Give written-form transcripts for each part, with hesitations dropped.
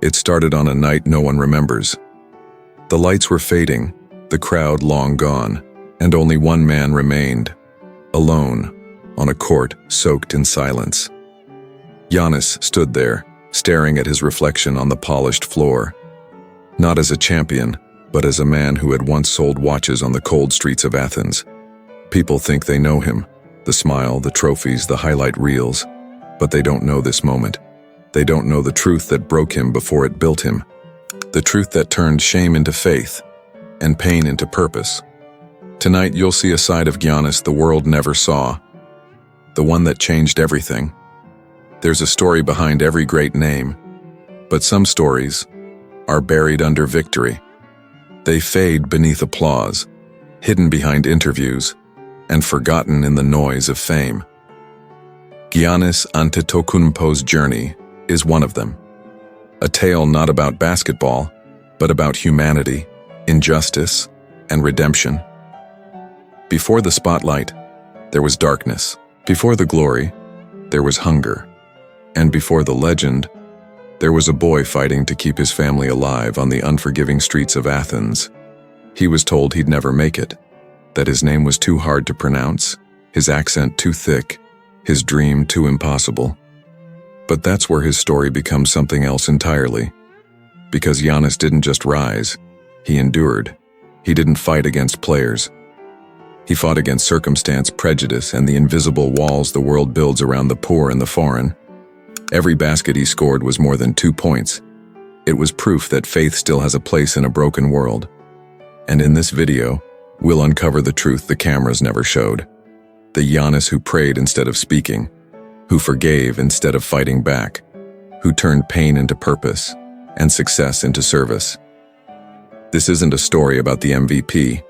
It started on a night no one remembers. The lights were fading, the crowd long gone, and only one man remained, alone, on a court soaked in silence. Giannis stood there, staring at his reflection on the polished floor. Not as a champion, but as a man who had once sold watches on the cold streets of Athens. People think they know him, the smile, the trophies, the highlight reels, but they don't know this moment. They don't know the truth that broke him before it built him, the truth that turned shame into faith and pain into purpose. Tonight you'll see a side of Giannis the world never saw, the one that changed everything. There's a story behind every great name, but some stories are buried under victory. They fade beneath applause, hidden behind interviews, and forgotten in the noise of fame. Giannis Antetokounmpo's journey is one of them. A tale not about basketball, but about humanity, injustice, and redemption. Before the spotlight, there was darkness. Before the glory, there was hunger. And before the legend, there was a boy fighting to keep his family alive on the unforgiving streets of Athens. He was told he'd never make it, that his name was too hard to pronounce, his accent too thick, his dream too impossible. But that's where his story becomes something else entirely. Because Giannis didn't just rise, he endured. He didn't fight against players. He fought against circumstance, prejudice, and the invisible walls the world builds around the poor and the foreign. Every basket he scored was more than 2 points. It was proof that faith still has a place in a broken world. And in this video, we'll uncover the truth the cameras never showed. The Giannis who prayed instead of speaking, who forgave instead of fighting back, who turned pain into purpose and success into service. This isn't a story about the MVP.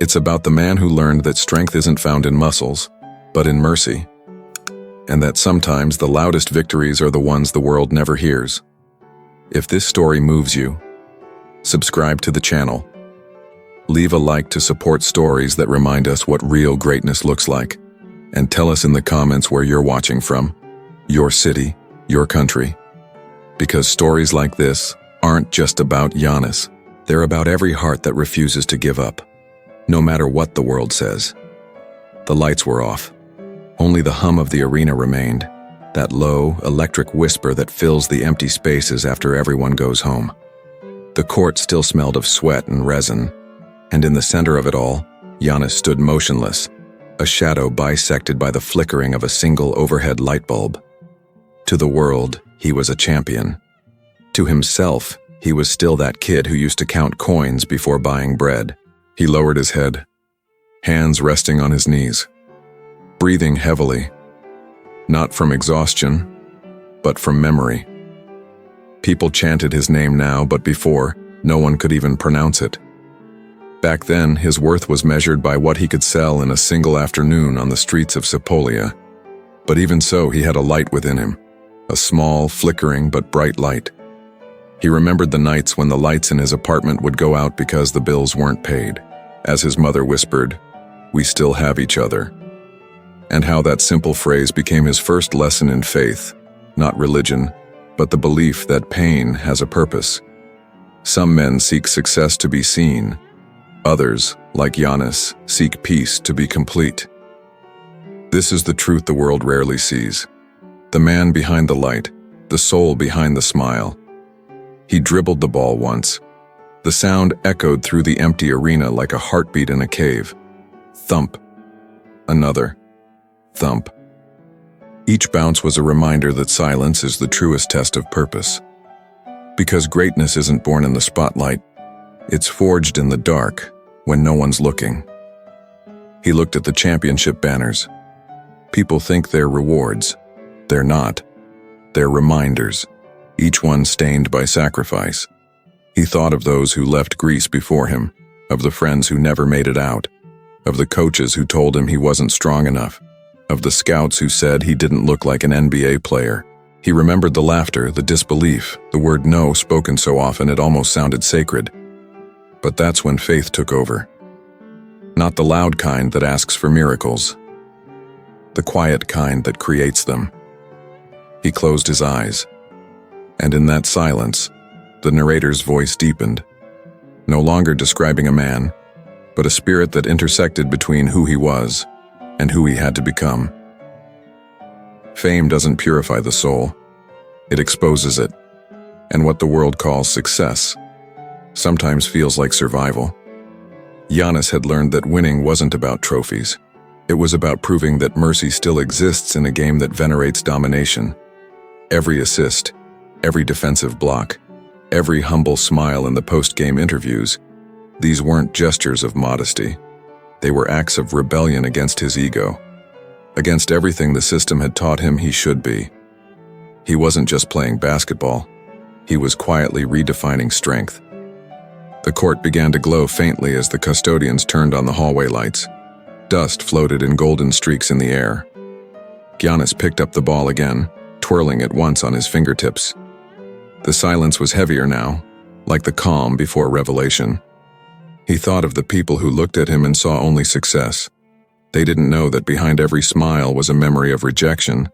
It's about the man who learned that strength isn't found in muscles, but in mercy. And that sometimes the loudest victories are the ones the world never hears. If this story moves you, subscribe to the channel. Leave a like to support stories that remind us what real greatness looks like. And tell us in the comments where you're watching from, your city, your country. Because stories like this aren't just about Giannis. They're about every heart that refuses to give up, no matter what the world says. The lights were off. Only the hum of the arena remained, that low, electric whisper that fills the empty spaces after everyone goes home. The court still smelled of sweat and resin, and in the center of it all, Giannis stood motionless, a shadow bisected by the flickering of a single overhead light bulb. To the world, he was a champion. To himself, he was still that kid who used to count coins before buying bread. He lowered his head, hands resting on his knees, breathing heavily, not from exhaustion, but from memory. People chanted his name now, but before, no one could even pronounce it. Back then, his worth was measured by what he could sell in a single afternoon on the streets of Sepolia. But even so, he had a light within him, a small, flickering but bright light. He remembered the nights when the lights in his apartment would go out because the bills weren't paid. As his mother whispered, "We still have each other." And how that simple phrase became his first lesson in faith, not religion, but the belief that pain has a purpose. Some men seek success to be seen. Others, like Giannis, seek peace to be complete. This is the truth the world rarely sees. The man behind the light, the soul behind the smile. He dribbled the ball once. The sound echoed through the empty arena like a heartbeat in a cave. Thump. Another. Thump. Each bounce was a reminder that silence is the truest test of purpose. Because greatness isn't born in the spotlight, it's forged in the dark, when no one's looking. He looked at the championship banners. People think they're rewards. They're not. They're reminders, each one stained by sacrifice. He thought of those who left Greece before him, of the friends who never made it out, of the coaches who told him he wasn't strong enough, of the scouts who said he didn't look like an NBA player. He remembered the laughter, the disbelief, the word no spoken so often it almost sounded sacred. But that's when faith took over. Not the loud kind that asks for miracles, the quiet kind that creates them. He closed his eyes, and in that silence, The narrator's voice deepened, no longer describing a man, but a spirit that intersected between who he was and who he had to become. Fame doesn't purify the soul, it exposes it, and what the world calls success sometimes feels like survival. Giannis had learned that winning wasn't about trophies. It was about proving that mercy still exists in a game that venerates domination. Every assist, every defensive block, every humble smile in the post-game interviews, these weren't gestures of modesty. They were acts of rebellion against his ego, against everything the system had taught him he should be. He wasn't just playing basketball, he was quietly redefining strength. The court began to glow faintly as the custodians turned on the hallway lights. Dust floated in golden streaks in the air. Giannis picked up the ball again, twirling it once on his fingertips. The silence was heavier now, like the calm before revelation. He thought of the people who looked at him and saw only success. They didn't know that behind every smile was a memory of rejection,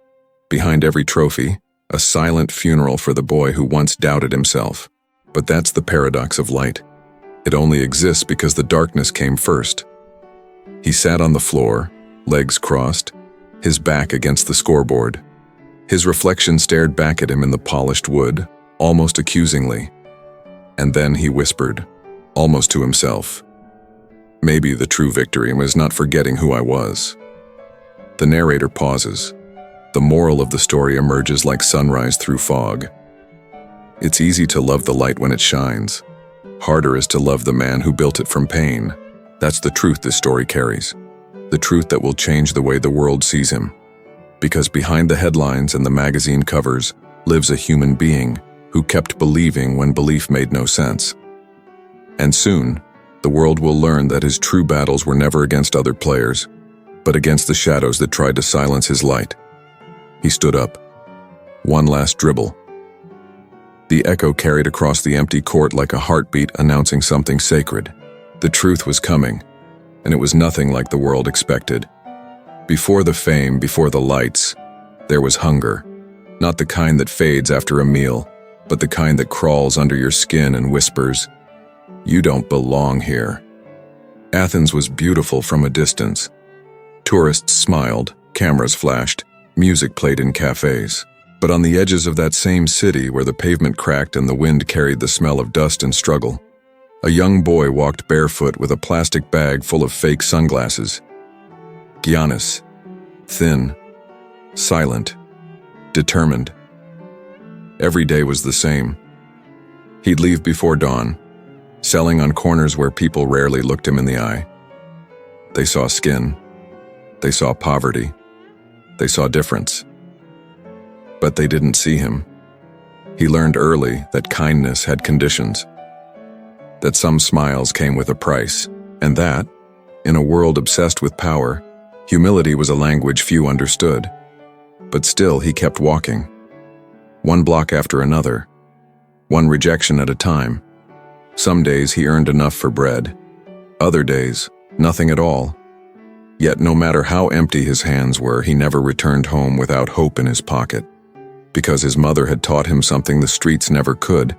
behind every trophy, a silent funeral for the boy who once doubted himself. But that's the paradox of light. It only exists because the darkness came first. He sat on the floor, legs crossed, his back against the scoreboard. His reflection stared back at him in the polished wood, almost accusingly. And then he whispered, almost to himself, "Maybe the true victory was not forgetting who I was." The narrator pauses. The moral of the story emerges like sunrise through fog. It's easy to love the light when it shines. Harder is to love the man who built it from pain. That's the truth this story carries. The truth that will change the way the world sees him. Because behind the headlines and the magazine covers lives a human being who kept believing when belief made no sense. And soon, the world will learn that his true battles were never against other players, but against the shadows that tried to silence his light. He stood up. One last dribble. The echo carried across the empty court like a heartbeat announcing something sacred. The truth was coming, and it was nothing like the world expected. Before the fame, before the lights, there was hunger. Not the kind that fades after a meal, but the kind that crawls under your skin and whispers, "You don't belong here." Athens was beautiful from a distance. Tourists smiled, cameras flashed, music played in cafes. But on the edges of that same city where the pavement cracked and the wind carried the smell of dust and struggle, a young boy walked barefoot with a plastic bag full of fake sunglasses. Giannis, thin, silent, determined. Every day was the same. He'd leave before dawn, selling on corners where people rarely looked him in the eye. They saw skin. They saw poverty. They saw difference. But they didn't see him. He learned early that kindness had conditions, that some smiles came with a price, and that, in a world obsessed with power, humility was a language few understood. But still he kept walking, one block after another, one rejection at a time. Some days he earned enough for bread, other days, nothing at all. Yet no matter how empty his hands were, he never returned home without hope in his pocket. Because his mother had taught him something the streets never could,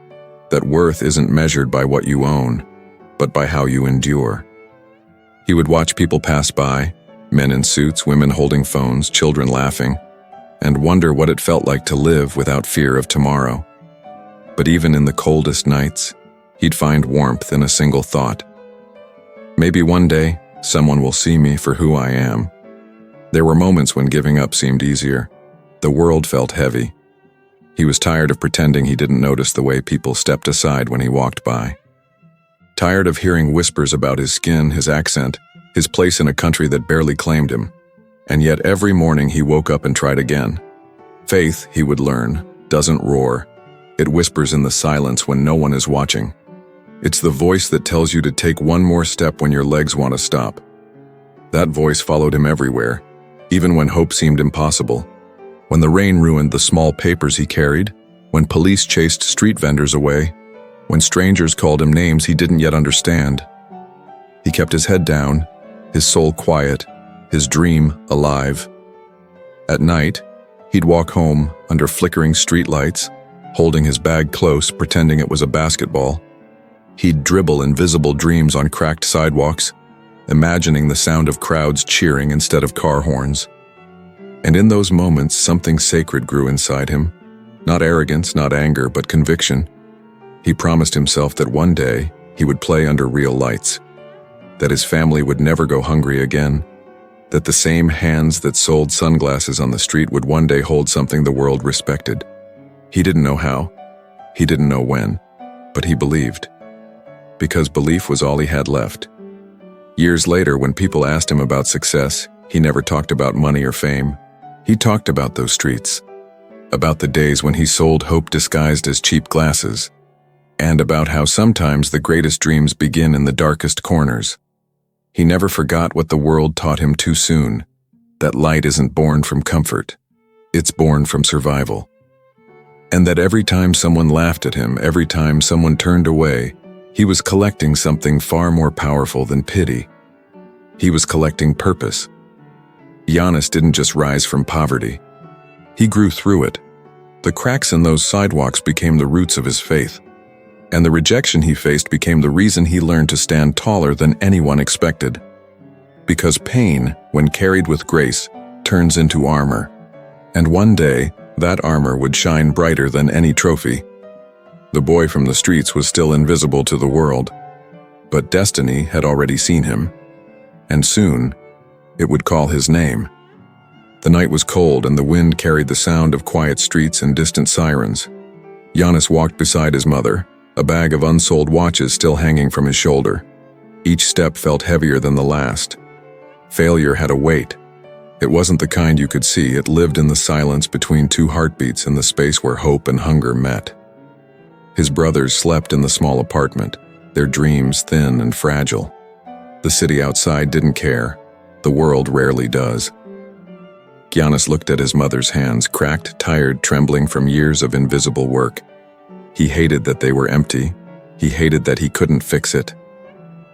that worth isn't measured by what you own, but by how you endure. He would watch people pass by, men in suits, women holding phones, children laughing, and wonder what it felt like to live without fear of tomorrow. But even in the coldest nights, he'd find warmth in a single thought. Maybe one day, someone will see me for who I am. There were moments when giving up seemed easier. The world felt heavy. He was tired of pretending he didn't notice the way people stepped aside when he walked by. Tired of hearing whispers about his skin, his accent, his place in a country that barely claimed him. And yet every morning he woke up and tried again. Faith, he would learn, doesn't roar. It whispers in the silence when no one is watching. It's the voice that tells you to take one more step when your legs want to stop. That voice followed him everywhere, even when hope seemed impossible. When the rain ruined the small papers he carried, when police chased street vendors away, when strangers called him names he didn't yet understand. He kept his head down, his soul quiet, his dream alive. At night, he'd walk home under flickering streetlights, holding his bag close, pretending it was a basketball. He'd dribble invisible dreams on cracked sidewalks, imagining the sound of crowds cheering instead of car horns. And in those moments, something sacred grew inside him. Not arrogance, not anger, but conviction. He promised himself that one day he would play under real lights, that his family would never go hungry again, that the same hands that sold sunglasses on the street would one day hold something the world respected. He didn't know how, he didn't know when, but he believed. Because belief was all he had left. Years later, when people asked him about success, he never talked about money or fame. He talked about those streets, about the days when he sold hope disguised as cheap glasses, and about how sometimes the greatest dreams begin in the darkest corners. He never forgot what the world taught him too soon, that light isn't born from comfort, it's born from survival. And that every time someone laughed at him, every time someone turned away, he was collecting something far more powerful than pity. He was collecting purpose. Giannis didn't just rise from poverty. He grew through it. The cracks in those sidewalks became the roots of his faith. And the rejection he faced became the reason he learned to stand taller than anyone expected. Because pain, when carried with grace, turns into armor. And one day, that armor would shine brighter than any trophy. The boy from the streets was still invisible to the world, but destiny had already seen him. And soon, it would call his name. The night was cold and the wind carried the sound of quiet streets and distant sirens. Giannis walked beside his mother, a bag of unsold watches still hanging from his shoulder. Each step felt heavier than the last. Failure had a weight. It wasn't the kind you could see, it lived in the silence between two heartbeats in the space where hope and hunger met. His brothers slept in the small apartment, their dreams thin and fragile. The city outside didn't care. The world rarely does. Giannis looked at his mother's hands, cracked, tired, trembling from years of invisible work. He hated that they were empty. He hated that he couldn't fix it.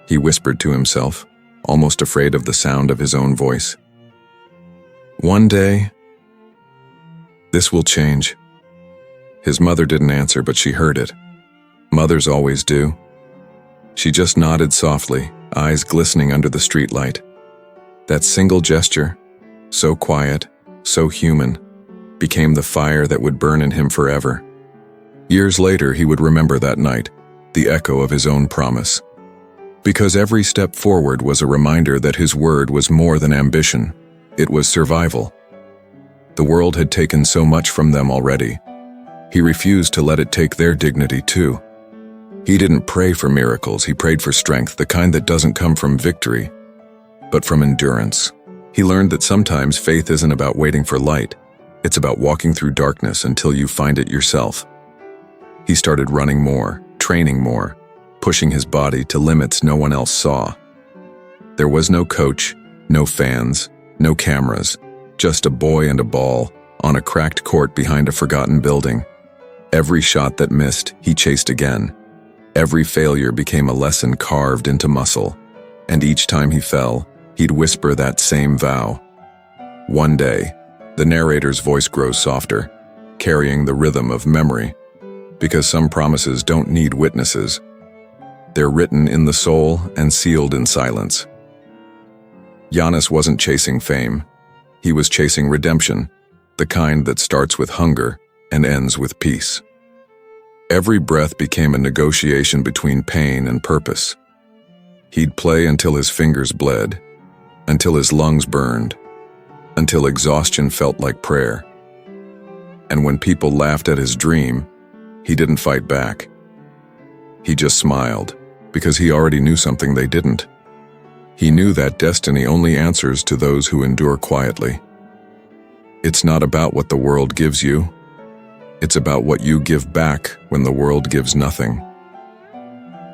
He whispered to himself, almost afraid of the sound of his own voice. One day, this will change. His mother didn't answer, but she heard it. Mothers always do. She just nodded softly, eyes glistening under the streetlight. That single gesture, so quiet, so human, became the fire that would burn in him forever. Years later, he would remember that night, the echo of his own promise. Because every step forward was a reminder that his word was more than ambition. It was survival. The world had taken so much from them already. He refused to let it take their dignity too. He didn't pray for miracles, he prayed for strength, the kind that doesn't come from victory, but from endurance. He learned that sometimes faith isn't about waiting for light, it's about walking through darkness until you find it yourself. He started running more, training more, pushing his body to limits no one else saw. There was no coach, no fans, no cameras, just a boy and a ball on a cracked court behind a forgotten building. Every shot that missed, he chased again. Every failure became a lesson carved into muscle, and each time he fell, he'd whisper that same vow. One day, the narrator's voice grows softer, carrying the rhythm of memory, because some promises don't need witnesses. They're written in the soul and sealed in silence. Giannis wasn't chasing fame. He was chasing redemption, the kind that starts with hunger and ends with peace. Every breath became a negotiation between pain and purpose. He'd play until his fingers bled, until his lungs burned, until exhaustion felt like prayer. And when people laughed at his dream, he didn't fight back. He just smiled, because he already knew something they didn't. He knew that destiny only answers to those who endure quietly. It's not about what the world gives you. It's about what you give back when the world gives nothing.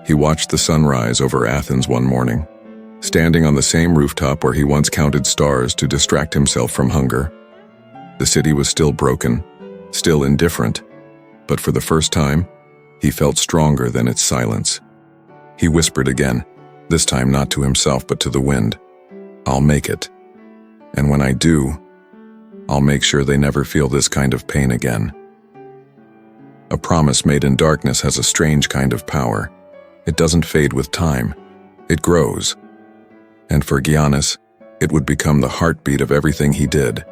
He watched the sunrise over Athens one morning, standing on the same rooftop where he once counted stars to distract himself from hunger. The city was still broken, still indifferent, but for the first time, he felt stronger than its silence. He whispered again, this time not to himself but to the wind, "I'll make it. And when I do, I'll make sure they never feel this kind of pain again." A promise made in darkness has a strange kind of power. It doesn't fade with time. It grows. And for Giannis, it would become the heartbeat of everything he did.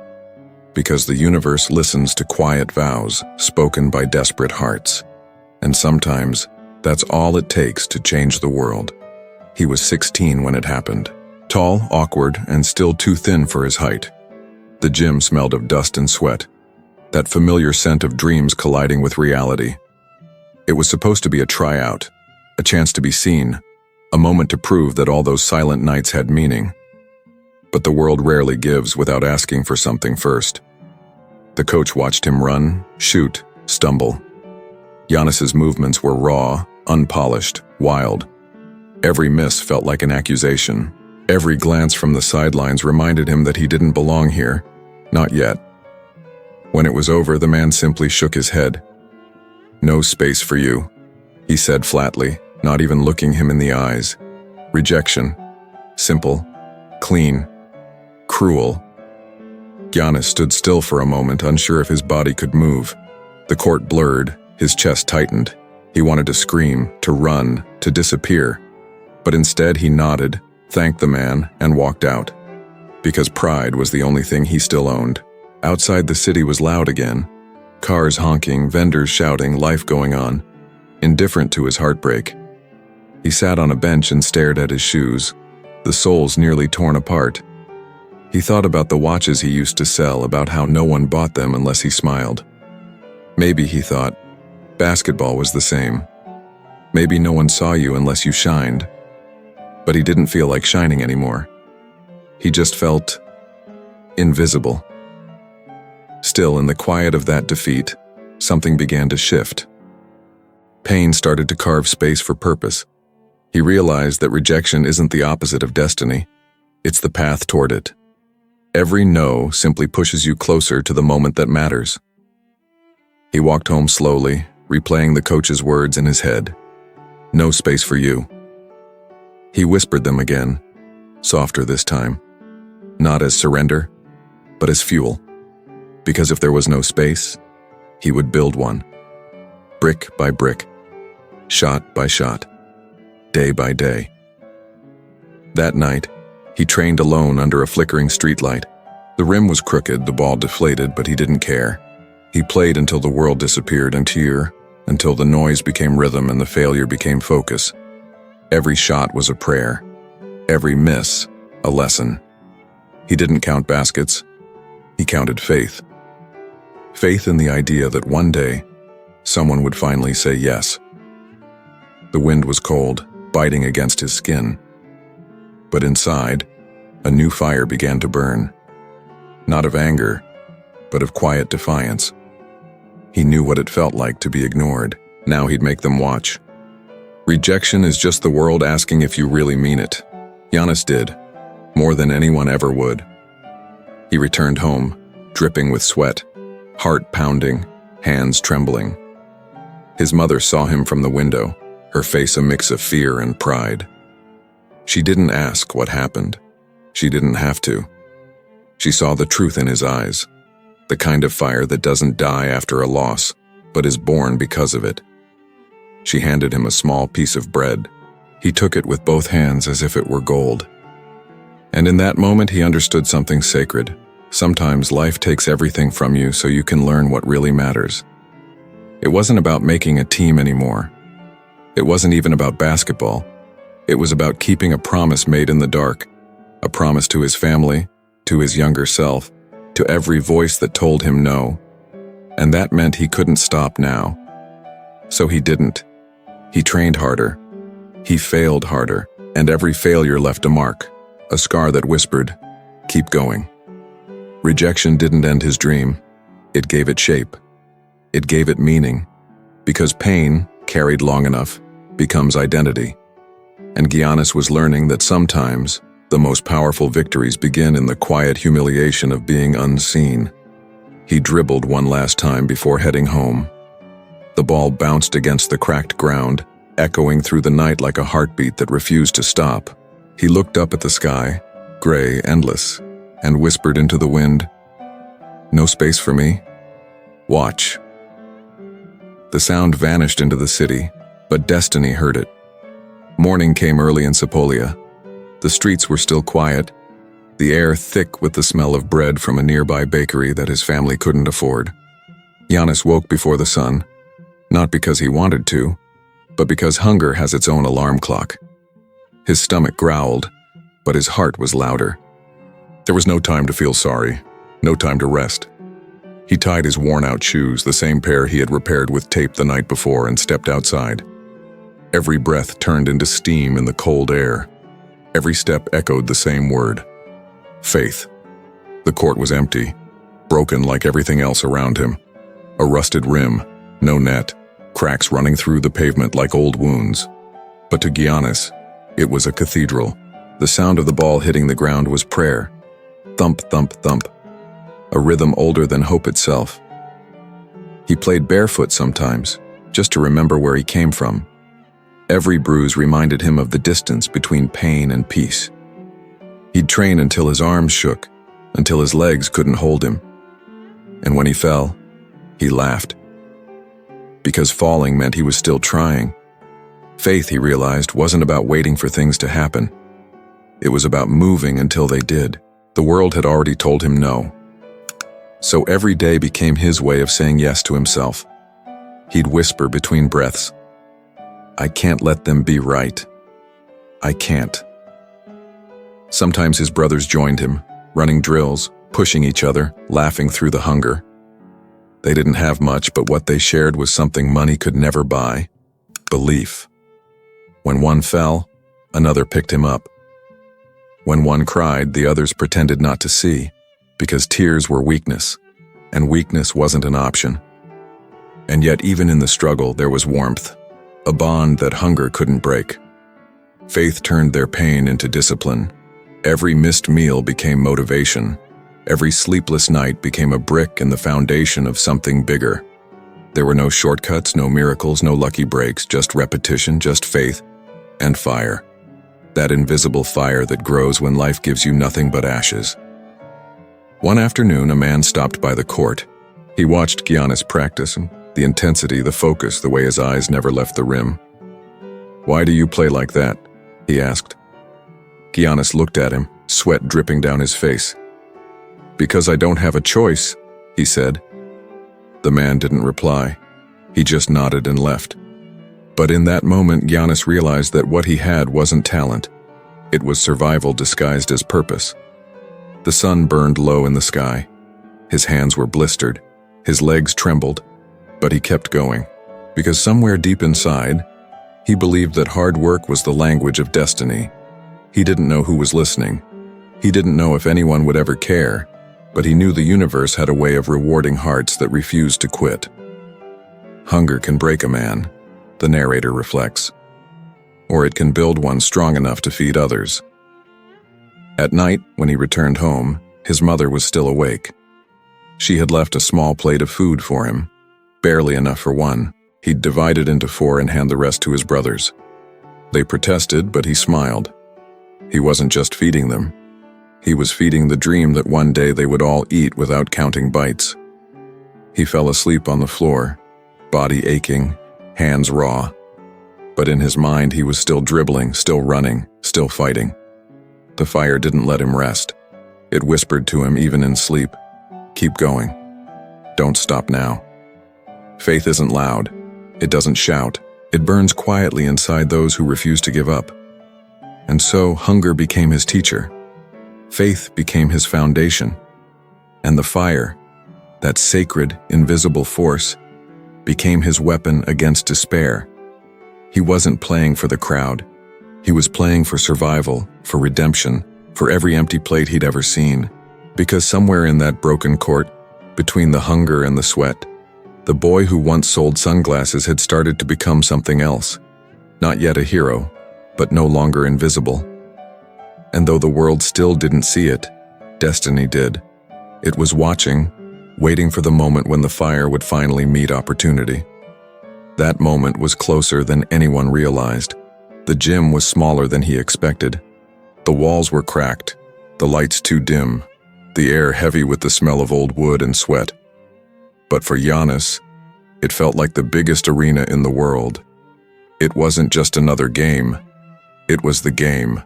Because the universe listens to quiet vows spoken by desperate hearts. And sometimes, that's all it takes to change the world. He was 16 when it happened. Tall, awkward, and still too thin for his height. The gym smelled of dust and sweat. That familiar scent of dreams colliding with reality. It was supposed to be a tryout, a chance to be seen, a moment to prove that all those silent nights had meaning. But the world rarely gives without asking for something first. The coach watched him run, shoot, stumble. Giannis's movements were raw, unpolished, wild. Every miss felt like an accusation. Every glance from the sidelines reminded him that he didn't belong here. Not yet. When it was over, the man simply shook his head. "No space for you," he said flatly, not even looking him in the eyes. Rejection. Simple. Clean. Cruel. Giannis stood still for a moment, unsure if his body could move. The court blurred, his chest tightened. He wanted to scream, to run, to disappear. But instead he nodded, thanked the man, and walked out. Because pride was the only thing he still owned. Outside the city was loud again. Cars honking, vendors shouting, life going on. Indifferent to his heartbreak. He sat on a bench and stared at his shoes, the soles nearly torn apart. He thought about the watches he used to sell, about how no one bought them unless he smiled. Maybe, he thought, basketball was the same. Maybe no one saw you unless you shined. But he didn't feel like shining anymore. He just felt invisible. Still, in the quiet of that defeat, something began to shift. Pain started to carve space for purpose. He realized that rejection isn't the opposite of destiny. It's the path toward it. Every no simply pushes you closer to the moment that matters. He walked home slowly, replaying the coach's words in his head. "No space for you." He whispered them again, softer this time. Not as surrender, but as fuel. Because if there was no space, he would build one. Brick by brick, shot by shot, day by day. That night, he trained alone under a flickering streetlight. The rim was crooked, the ball deflated, but he didn't care. He played until the world disappeared until the noise became rhythm and the failure became focus. Every shot was a prayer. Every miss, a lesson. He didn't count baskets. He counted faith. Faith in the idea that one day, someone would finally say yes. The wind was cold, biting against his skin. But inside, a new fire began to burn. Not of anger, but of quiet defiance. He knew what it felt like to be ignored. Now he'd make them watch. Rejection is just the world asking if you really mean it. Giannis did, more than anyone ever would. He returned home, dripping with sweat, heart pounding, hands trembling. His mother saw him from the window, her face a mix of fear and pride. She didn't ask what happened. She didn't have to. She saw the truth in his eyes, the kind of fire that doesn't die after a loss, but is born because of it. She handed him a small piece of bread. He took it with both hands as if it were gold. And in that moment he understood something sacred. Sometimes life takes everything from you so you can learn what really matters. It wasn't about making a team anymore. It wasn't even about basketball. It was about keeping a promise made in the dark, a promise to his family, to his younger self, to every voice that told him no. And that meant he couldn't stop now. So he didn't. He trained harder. He failed harder, and every failure left a mark, a scar that whispered, "Keep going." Rejection didn't end his dream. It gave it shape. It gave it meaning. Because pain, carried long enough, becomes identity. And Giannis was learning that sometimes the most powerful victories begin in the quiet humiliation of being unseen. He dribbled one last time before heading home. The ball bounced against the cracked ground, echoing through the night like a heartbeat that refused to stop. He looked up at the sky, gray, endless, and whispered into the wind, "No space for me? Watch." The sound vanished into the city, but destiny heard it. Morning came early in Sapolia. The streets were still quiet, the air thick with the smell of bread from a nearby bakery that his family couldn't afford. Giannis woke before the sun, not because he wanted to, but because hunger has its own alarm clock. His stomach growled, but his heart was louder. There was no time to feel sorry, no time to rest. He tied his worn-out shoes, the same pair he had repaired with tape the night before, and stepped outside. Every breath turned into steam in the cold air. Every step echoed the same word: faith. The court was empty, broken like everything else around him. A rusted rim, no net, cracks running through the pavement like old wounds. But to Giannis, it was a cathedral. The sound of the ball hitting the ground was prayer. Thump, thump, thump. A rhythm older than hope itself. He played barefoot sometimes, just to remember where he came from. Every bruise reminded him of the distance between pain and peace. He'd train until his arms shook, until his legs couldn't hold him. And when he fell, he laughed. Because falling meant he was still trying. Faith, he realized, wasn't about waiting for things to happen. It was about moving until they did. The world had already told him no. So every day became his way of saying yes to himself. He'd whisper between breaths, "I can't let them be right. I can't." Sometimes his brothers joined him, running drills, pushing each other, laughing through the hunger. They didn't have much, but what they shared was something money could never buy: belief. When one fell, another picked him up. When one cried, the others pretended not to see, because tears were weakness, and weakness wasn't an option. And yet even in the struggle there was warmth, a bond that hunger couldn't break. Faith turned their pain into discipline. Every missed meal became motivation. Every sleepless night became a brick in the foundation of something bigger. There were no shortcuts, no miracles, no lucky breaks, just repetition, just faith, and fire. That invisible fire that grows when life gives you nothing but ashes. One afternoon, a man stopped by the court. He watched Giannis practice, the intensity, the focus, the way his eyes never left the rim. "Why do you play like that?" he asked. Giannis looked at him, sweat dripping down his face. "Because I don't have a choice," he said. The man didn't reply. He just nodded and left. But in that moment, Giannis realized that what he had wasn't talent. It was survival disguised as purpose. The sun burned low in the sky. His hands were blistered. His legs trembled. But he kept going, because somewhere deep inside, he believed that hard work was the language of destiny. He didn't know who was listening. He didn't know if anyone would ever care, but he knew the universe had a way of rewarding hearts that refused to quit. Hunger can break a man, the narrator reflects, or it can build one strong enough to feed others. At night, when he returned home, his mother was still awake. She had left a small plate of food for him, barely enough for one. He'd divide it into 4 and hand the rest to his brothers. They protested, but he smiled. He wasn't just feeding them. He was feeding the dream that one day they would all eat without counting bites. He fell asleep on the floor, body aching, hands raw. But in his mind he was still dribbling, still running, still fighting. The fire didn't let him rest. It whispered to him even in sleep, "Keep going. Don't stop now." Faith isn't loud. It doesn't shout. It burns quietly inside those who refuse to give up. And so hunger became his teacher. Faith became his foundation. And the fire, that sacred, invisible force, became his weapon against despair. He wasn't playing for the crowd. He was playing for survival, for redemption, for every empty plate he'd ever seen. Because somewhere in that broken court, between the hunger and the sweat, the boy who once sold sunglasses had started to become something else. Not yet a hero, but no longer invisible. And though the world still didn't see it, destiny did. It was watching, waiting for the moment when the fire would finally meet opportunity. That moment was closer than anyone realized. The gym was smaller than he expected. The walls were cracked, the lights too dim, the air heavy with the smell of old wood and sweat. But for Giannis, It felt like the biggest arena in the world. It wasn't just another game. It was the game.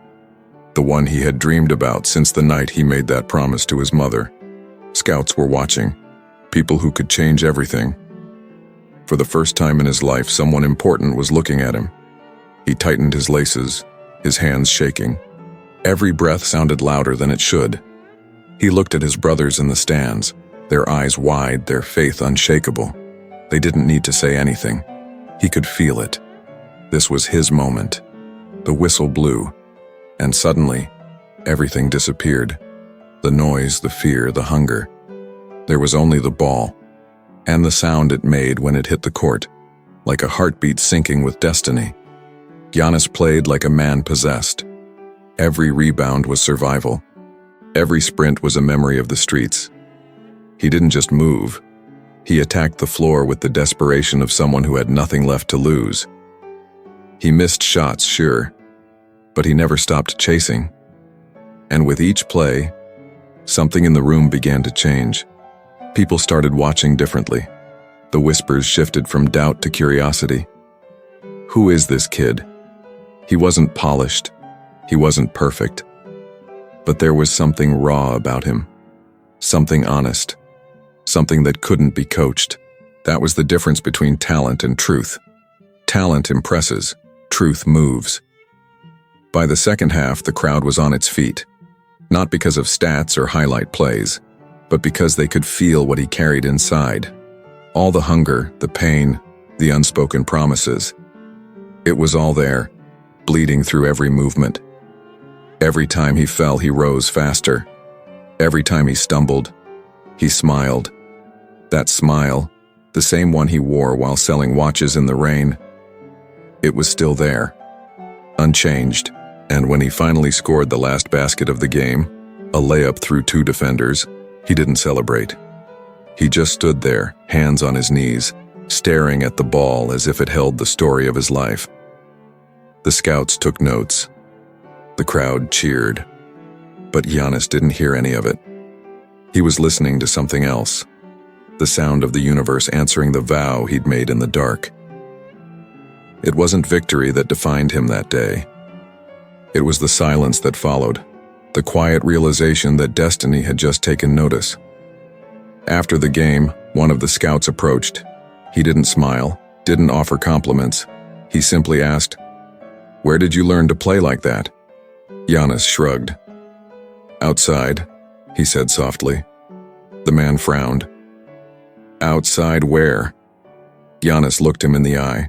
The one he had dreamed about since the night he made that promise to his mother. Scouts were watching. People who could change everything. For the first time in his life, someone important was looking at him. He tightened his laces, his hands shaking. Every breath sounded louder than it should. He looked at his brothers in the stands, their eyes wide, their faith unshakable. They didn't need to say anything. He could feel it. This was his moment. The whistle blew, and suddenly, everything disappeared. The noise, the fear, the hunger. There was only the ball, and the sound it made when it hit the court, like a heartbeat syncing with destiny. Giannis played like a man possessed. Every rebound was survival. Every sprint was a memory of the streets. He didn't just move. He attacked the floor with the desperation of someone who had nothing left to lose. He missed shots, sure, but he never stopped chasing. And with each play, something in the room began to change. People started watching differently. The whispers shifted from doubt to curiosity. Who is this kid? He wasn't polished. He wasn't perfect. But there was something raw about him. Something honest. Something that couldn't be coached. That was the difference between talent and truth. Talent impresses. Truth moves. By the second half, the crowd was on its feet. Not because of stats or highlight plays, but because they could feel what he carried inside. All the hunger, the pain, the unspoken promises. It was all there, bleeding through every movement. Every time he fell, he rose faster. Every time he stumbled, he smiled. That smile, the same one he wore while selling watches in the rain, it was still there, unchanged. And when he finally scored the last basket of the game, a layup through two defenders, he didn't celebrate. He just stood there, hands on his knees, staring at the ball as if it held the story of his life. The scouts took notes. The crowd cheered. But Giannis didn't hear any of it. He was listening to something else. The sound of the universe answering the vow he'd made in the dark. It wasn't victory that defined him that day. It was the silence that followed, the quiet realization that destiny had just taken notice. After the game, one of the scouts approached. He didn't smile, didn't offer compliments. He simply asked, "Where did you learn to play like that?" Giannis shrugged. "Outside," he said softly. The man frowned. "Outside where?" Giannis looked him in the eye.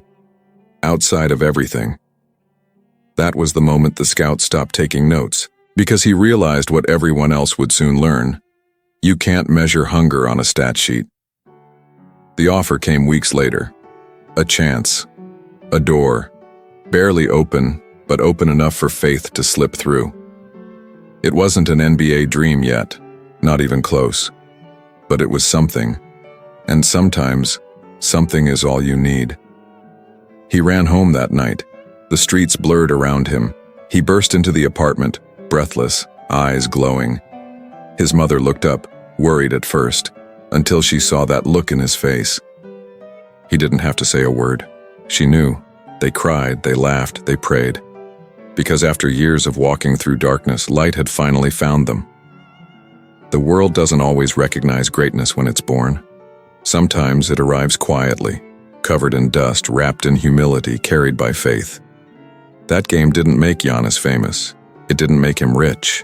"Outside of everything." That was the moment the scout stopped taking notes, because he realized what everyone else would soon learn. You can't measure hunger on a stat sheet. The offer came weeks later. A chance. A door. Barely open, but open enough for faith to slip through. It wasn't an NBA dream yet, not even close. But it was something. And sometimes, something is all you need. He ran home that night. The streets blurred around him. He burst into the apartment, breathless, eyes glowing. His mother looked up, worried at first, until she saw that look in his face. He didn't have to say a word. She knew. They cried, they laughed, they prayed. Because after years of walking through darkness, light had finally found them. The world doesn't always recognize greatness when it's born. Sometimes it arrives quietly, covered in dust, wrapped in humility, carried by faith. That game didn't make Giannis famous. It didn't make him rich.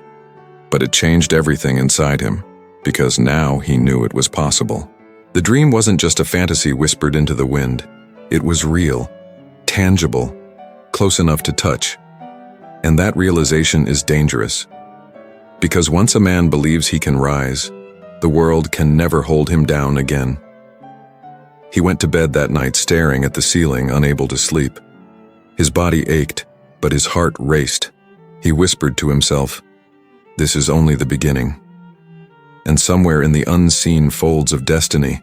But it changed everything inside him, because now he knew it was possible. The dream wasn't just a fantasy whispered into the wind. It was real, tangible, close enough to touch. And that realization is dangerous. Because once a man believes he can rise, the world can never hold him down again. He went to bed that night staring at the ceiling, unable to sleep. His body ached, but his heart raced. He whispered to himself, "This is only the beginning." And somewhere in the unseen folds of destiny,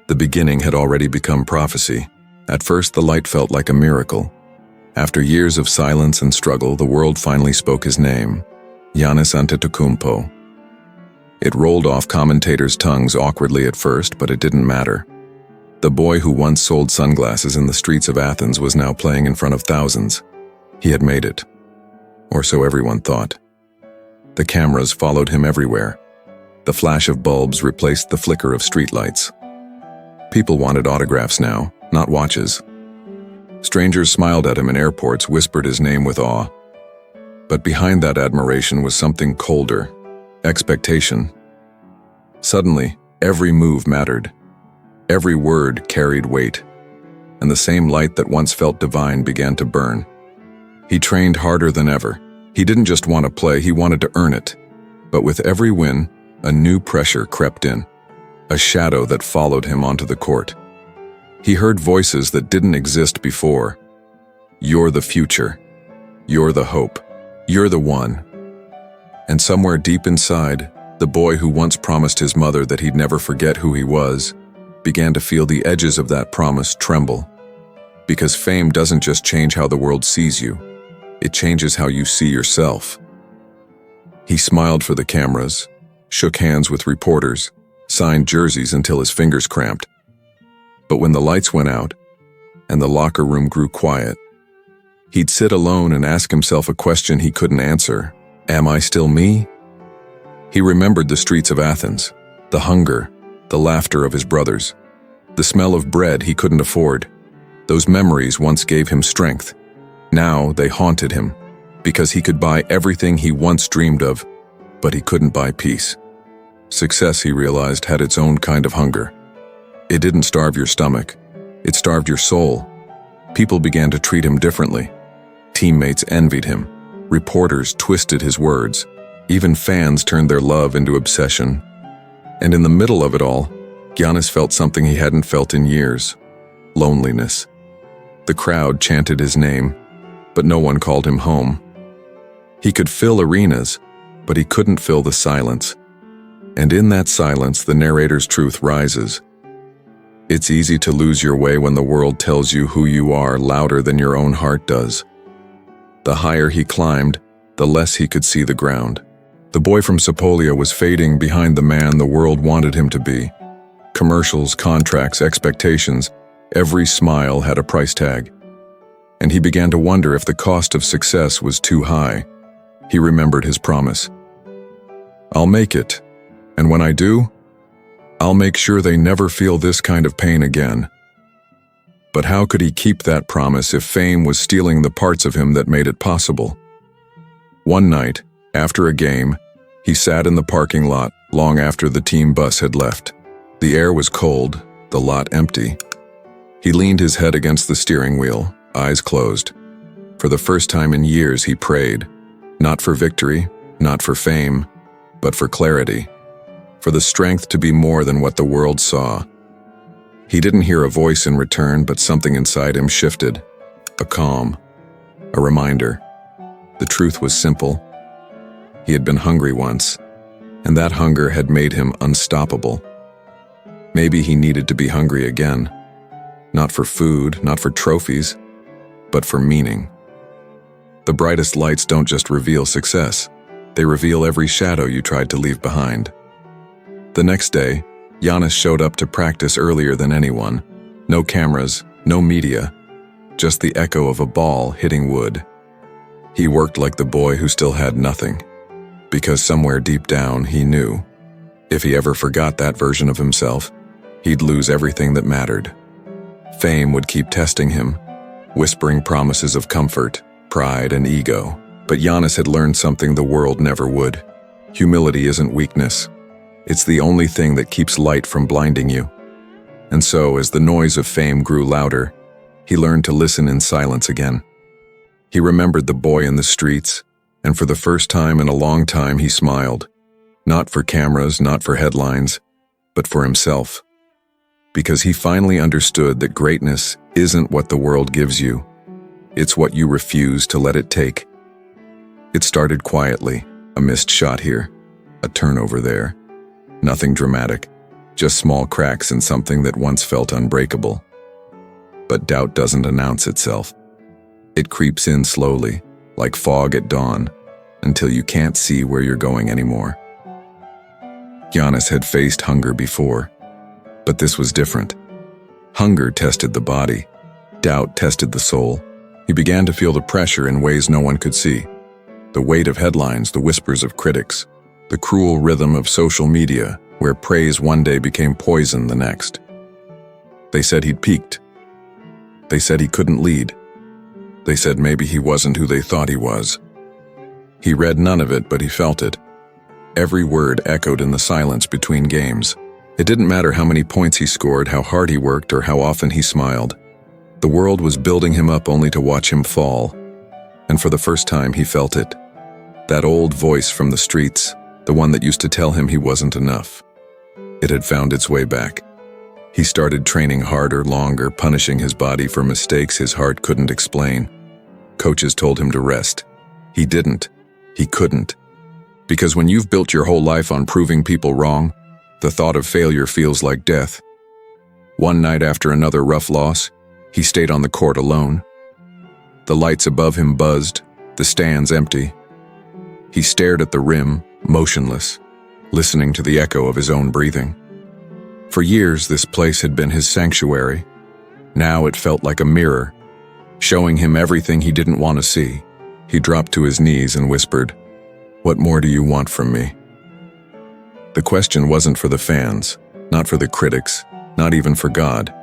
the beginning had already become prophecy. At first, the light felt like a miracle. After years of silence and struggle, the world finally spoke his name, Giannis Antetokounmpo. It rolled off commentators' tongues awkwardly at first, but it didn't matter. The boy who once sold sunglasses in the streets of Athens was now playing in front of thousands. He had made it. Or so everyone thought. The cameras followed him everywhere. The flash of bulbs replaced the flicker of streetlights. People wanted autographs now, not watches. Strangers smiled at him in airports, whispered his name with awe. But behind that admiration was something colder: expectation. Suddenly, every move mattered. Every word carried weight, and the same light that once felt divine began to burn. He trained harder than ever. He didn't just want to play, he wanted to earn it. But with every win, a new pressure crept in, a shadow that followed him onto the court. He heard voices that didn't exist before. You're the future. You're the hope. You're the one. And somewhere deep inside, the boy who once promised his mother that he'd never forget who he was, began to feel the edges of that promise tremble. Because fame doesn't just change how the world sees you, it changes how you see yourself. He smiled for the cameras, shook hands with reporters, signed jerseys until his fingers cramped. But when the lights went out, and the locker room grew quiet, he'd sit alone and ask himself a question he couldn't answer. Am I still me? He remembered the streets of Athens, the hunger, the laughter of his brothers, the smell of bread he couldn't afford. Those memories once gave him strength. Now they haunted him, because he could buy everything he once dreamed of, but he couldn't buy peace. Success, he realized, had its own kind of hunger. It didn't starve your stomach, it starved your soul. People began to treat him differently. Teammates envied him. Reporters twisted his words. Even fans turned their love into obsession. And in the middle of it all, Giannis felt something he hadn't felt in years: loneliness. The crowd chanted his name, but no one called him home. He could fill arenas, but he couldn't fill the silence. And in that silence, the narrator's truth rises. It's easy to lose your way when the world tells you who you are louder than your own heart does. The higher he climbed, the less he could see the ground. The boy from Sapolia was fading behind the man the world wanted him to be. Commercials, contracts, expectations, every smile had a price tag. And he began to wonder if the cost of success was too high. He remembered his promise. I'll make it, and when I do, I'll make sure they never feel this kind of pain again. But how could he keep that promise if fame was stealing the parts of him that made it possible? One night, after a game, he sat in the parking lot long after the team bus had left. The air was cold, the lot empty. He leaned his head against the steering wheel, eyes closed. For the first time in years, he prayed, not for victory, not for fame, but for clarity, for the strength to be more than what the world saw. He didn't hear a voice in return, but something inside him shifted. A calm, a reminder. The truth was simple. He had been hungry once, and that hunger had made him unstoppable. Maybe he needed to be hungry again. Not for food, not for trophies, but for meaning. The brightest lights don't just reveal success, they reveal every shadow you tried to leave behind. The next day, Giannis showed up to practice earlier than anyone. No cameras, no media, just the echo of a ball hitting wood. He worked like the boy who still had nothing, because somewhere deep down he knew, if he ever forgot that version of himself, he'd lose everything that mattered. Fame would keep testing him, whispering promises of comfort, pride, and ego. But Giannis had learned something the world never would. Humility isn't weakness. It's the only thing that keeps light from blinding you. And so, as the noise of fame grew louder, he learned to listen in silence again. He remembered the boy in the streets, and for the first time in a long time he smiled. Not for cameras, not for headlines, but for himself. Because he finally understood that greatness isn't what the world gives you. It's what you refuse to let it take. It started quietly, a missed shot here, a turnover there. Nothing dramatic, just small cracks in something that once felt unbreakable. But doubt doesn't announce itself. It creeps in slowly, like fog at dawn, until you can't see where you're going anymore. Giannis had faced hunger before, but this was different. Hunger tested the body. Doubt tested the soul. He began to feel the pressure in ways no one could see. The weight of headlines, the whispers of critics, the cruel rhythm of social media, where praise one day became poison the next. They said he'd peaked. They said he couldn't lead. They said maybe he wasn't who they thought he was. He read none of it, but he felt it. Every word echoed in the silence between games. It didn't matter how many points he scored, how hard he worked, or how often he smiled. The world was building him up only to watch him fall. And for the first time, he felt it. That old voice from the streets, the one that used to tell him he wasn't enough. It had found its way back. He started training harder, longer, punishing his body for mistakes his heart couldn't explain. Coaches told him to rest. He didn't. He couldn't. Because when you've built your whole life on proving people wrong, the thought of failure feels like death. One night after another rough loss, he stayed on the court alone. The lights above him buzzed, the stands empty. He stared at the rim, motionless, listening to the echo of his own breathing. For years, this place had been his sanctuary. Now it felt like a mirror, showing him everything he didn't want to see. He dropped to his knees and whispered, "What more do you want from me?" The question wasn't for the fans, not for the critics, not even for God.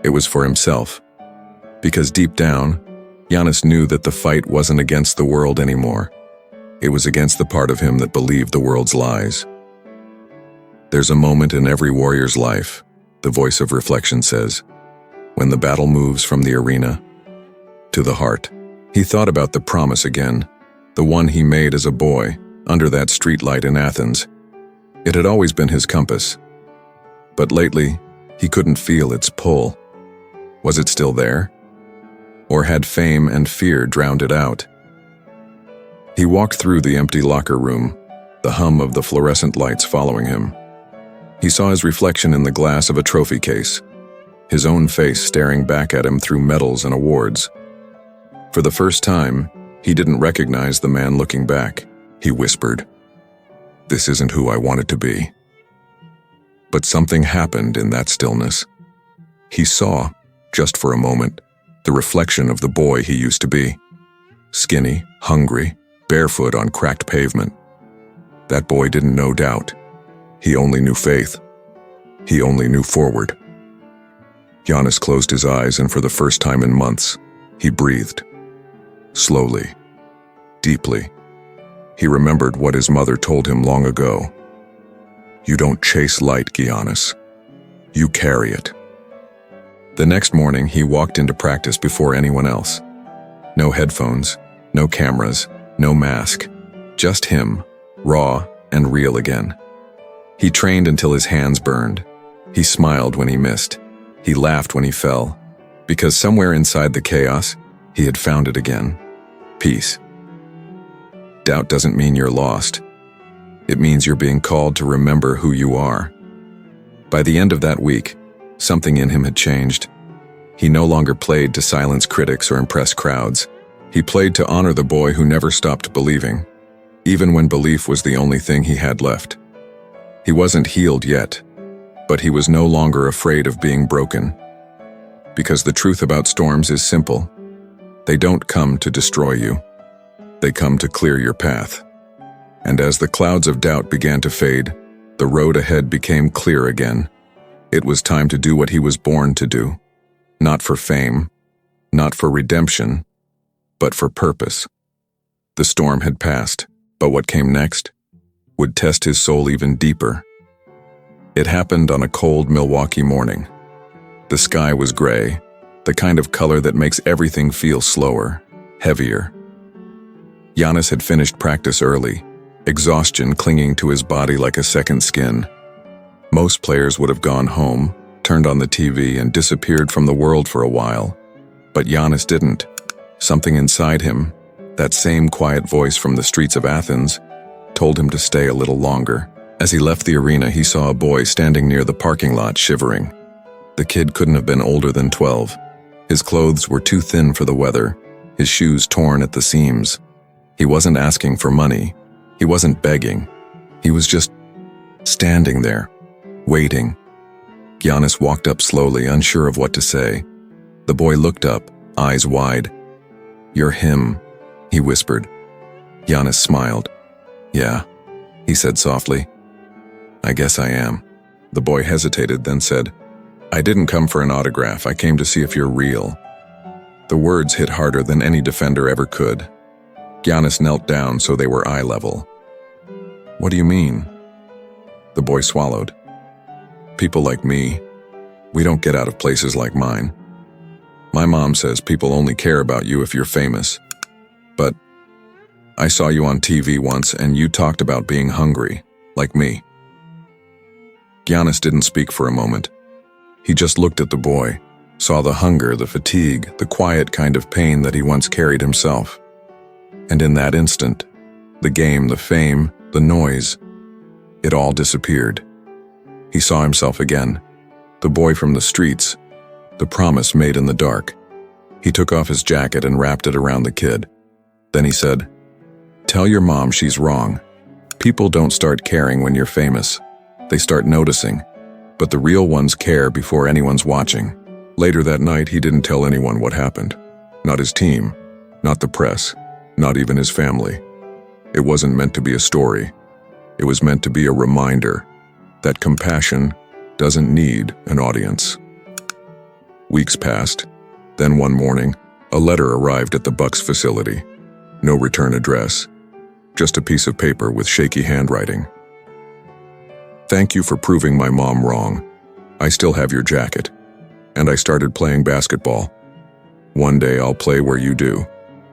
It was for himself. Because deep down, Giannis knew that the fight wasn't against the world anymore. It was against the part of him that believed the world's lies. There's a moment in every warrior's life, the voice of reflection says, when the battle moves from the arena to the heart. He thought about the promise again, the one he made as a boy, under that streetlight in Athens. It had always been his compass. But lately, he couldn't feel its pull. Was it still there? Or had fame and fear drowned it out? He walked through the empty locker room, the hum of the fluorescent lights following him. He saw his reflection in the glass of a trophy case, his own face staring back at him through medals and awards. For the first time, he didn't recognize the man looking back. He whispered, "This isn't who I wanted to be." But something happened in that stillness. He saw, just for a moment, the reflection of the boy he used to be. Skinny, hungry, barefoot on cracked pavement. That boy didn't know doubt. He only knew faith. He only knew forward. Giannis closed his eyes, and for the first time in months, he breathed. Slowly, deeply. He remembered what his mother told him long ago. You don't chase light, Giannis. You carry it. The next morning, he walked into practice before anyone else. No headphones, no cameras, no mask. Just him, raw and real again. He trained until his hands burned. He smiled when he missed. He laughed when he fell. Because somewhere inside the chaos, he had found it again. Peace. Doubt doesn't mean you're lost. It means you're being called to remember who you are. By the end of that week, something in him had changed. He no longer played to silence critics or impress crowds. He played to honor the boy who never stopped believing, even when belief was the only thing he had left. He wasn't healed yet, but he was no longer afraid of being broken. Because the truth about storms is simple. They don't come to destroy you. They come to clear your path. And as the clouds of doubt began to fade, the road ahead became clear again. It was time to do what he was born to do. Not for fame, not for redemption, but for purpose. The storm had passed, but what came next would test his soul even deeper. It happened on a cold Milwaukee morning. The sky was gray, the kind of color that makes everything feel slower, heavier. Giannis had finished practice early, exhaustion clinging to his body like a second skin. Most players would have gone home, turned on the TV, and disappeared from the world for a while. But Giannis didn't. Something inside him, that same quiet voice from the streets of Athens, told him to stay a little longer. As he left the arena, he saw a boy standing near the parking lot shivering. The kid couldn't have been older than 12. His clothes were too thin for the weather, his shoes torn at the seams. He wasn't asking for money. He wasn't begging. He was just standing there, waiting. Giannis walked up slowly, unsure of what to say. The boy looked up, eyes wide. "You're him," he whispered. Giannis smiled. "Yeah," he said softly. "I guess I am." The boy hesitated, then said, "I didn't come for an autograph. I came to see if you're real." The words hit harder than any defender ever could. Giannis knelt down so they were eye level. "What do you mean?" The boy swallowed. "People like me, we don't get out of places like mine. My mom says people only care about you if you're famous. But I saw you on TV once and you talked about being hungry, like me." Giannis didn't speak for a moment. He just looked at the boy, saw the hunger, the fatigue, the quiet kind of pain that he once carried himself. And in that instant, the game, the fame, the noise, it all disappeared. He saw himself again, the boy from the streets, the promise made in the dark. He took off his jacket and wrapped it around the kid. Then he said, "Tell your mom she's wrong. People don't start caring when you're famous. They start noticing. But the real ones care before anyone's watching." Later that night, he didn't tell anyone what happened. Not his team, not the press, not even his family. It wasn't meant to be a story. It was meant to be a reminder that compassion doesn't need an audience. Weeks passed. Then one morning, a letter arrived at the Bucks facility. No return address, just a piece of paper with shaky handwriting. "Thank you for proving my mom wrong. I still have your jacket. And I started playing basketball. One day I'll play where you do."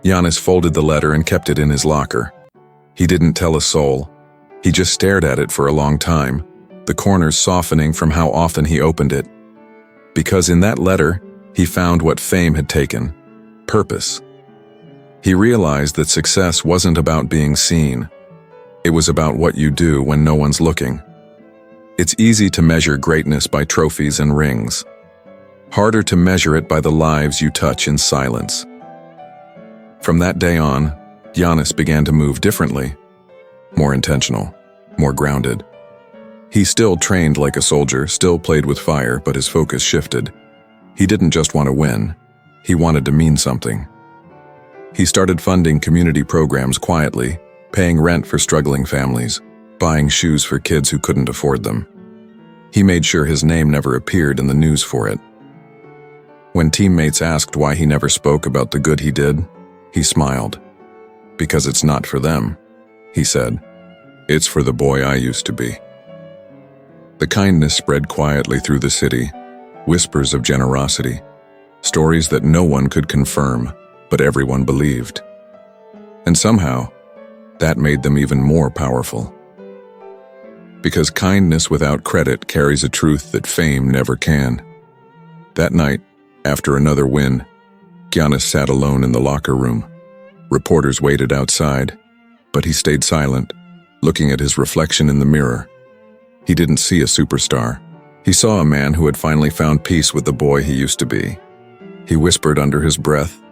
Giannis folded the letter and kept it in his locker. He didn't tell a soul. He just stared at it for a long time, the corners softening from how often he opened it. Because in that letter, he found what fame had taken: purpose. He realized that success wasn't about being seen. It was about what you do when no one's looking. It's easy to measure greatness by trophies and rings. Harder to measure it by the lives you touch in silence. From that day on, Giannis began to move differently, more intentional, more grounded. He still trained like a soldier, still played with fire, but his focus shifted. He didn't just want to win, he wanted to mean something. He started funding community programs quietly, paying rent for struggling families, buying shoes for kids who couldn't afford them. He made sure his name never appeared in the news for it. When teammates asked why he never spoke about the good he did, he smiled. "Because it's not for them," he said. "It's for the boy I used to be." The kindness spread quietly through the city, whispers of generosity, stories that no one could confirm, but everyone believed. And somehow, that made them even more powerful. Because kindness without credit carries a truth that fame never can. That night, after another win, Giannis sat alone in the locker room. Reporters waited outside, but he stayed silent, looking at his reflection in the mirror. He didn't see a superstar. He saw a man who had finally found peace with the boy he used to be. He whispered under his breath,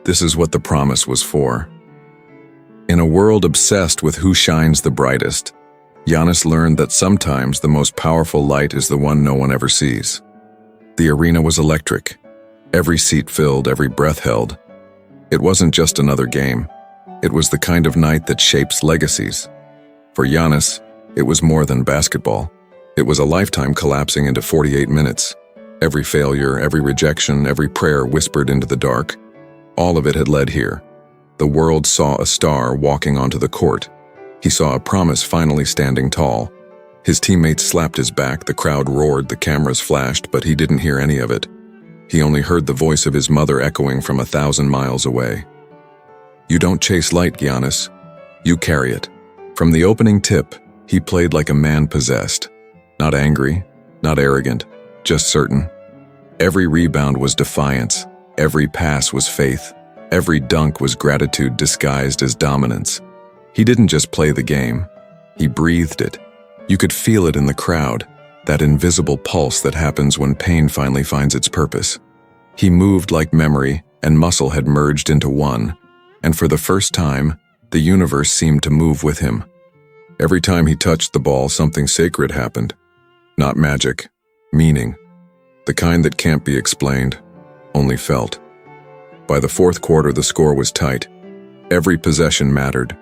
"This is what the promise was for." In a world obsessed with who shines the brightest, Giannis learned that sometimes the most powerful light is the one no one ever sees. The arena was electric. Every seat filled, every breath held. It wasn't just another game. It was the kind of night that shapes legacies. For Giannis, it was more than basketball. It was a lifetime collapsing into 48 minutes. Every failure, every rejection, every prayer whispered into the dark. All of it had led here. The world saw a star walking onto the court. He saw a promise finally standing tall. His teammates slapped his back, the crowd roared, the cameras flashed, but he didn't hear any of it. He only heard the voice of his mother echoing from 1,000 miles away. "You don't chase light, Giannis. You carry it." From the opening tip, he played like a man possessed. Not angry, not arrogant, just certain. Every rebound was defiance. Every pass was faith. Every dunk was gratitude disguised as dominance. He didn't just play the game. He breathed it. You could feel it in the crowd, that invisible pulse that happens when pain finally finds its purpose. He moved like memory and muscle had merged into one, and for the first time, the universe seemed to move with him. Every time he touched the ball, something sacred happened. Not magic, meaning, the kind that can't be explained, only felt. By the fourth quarter, the score was tight. Every possession mattered.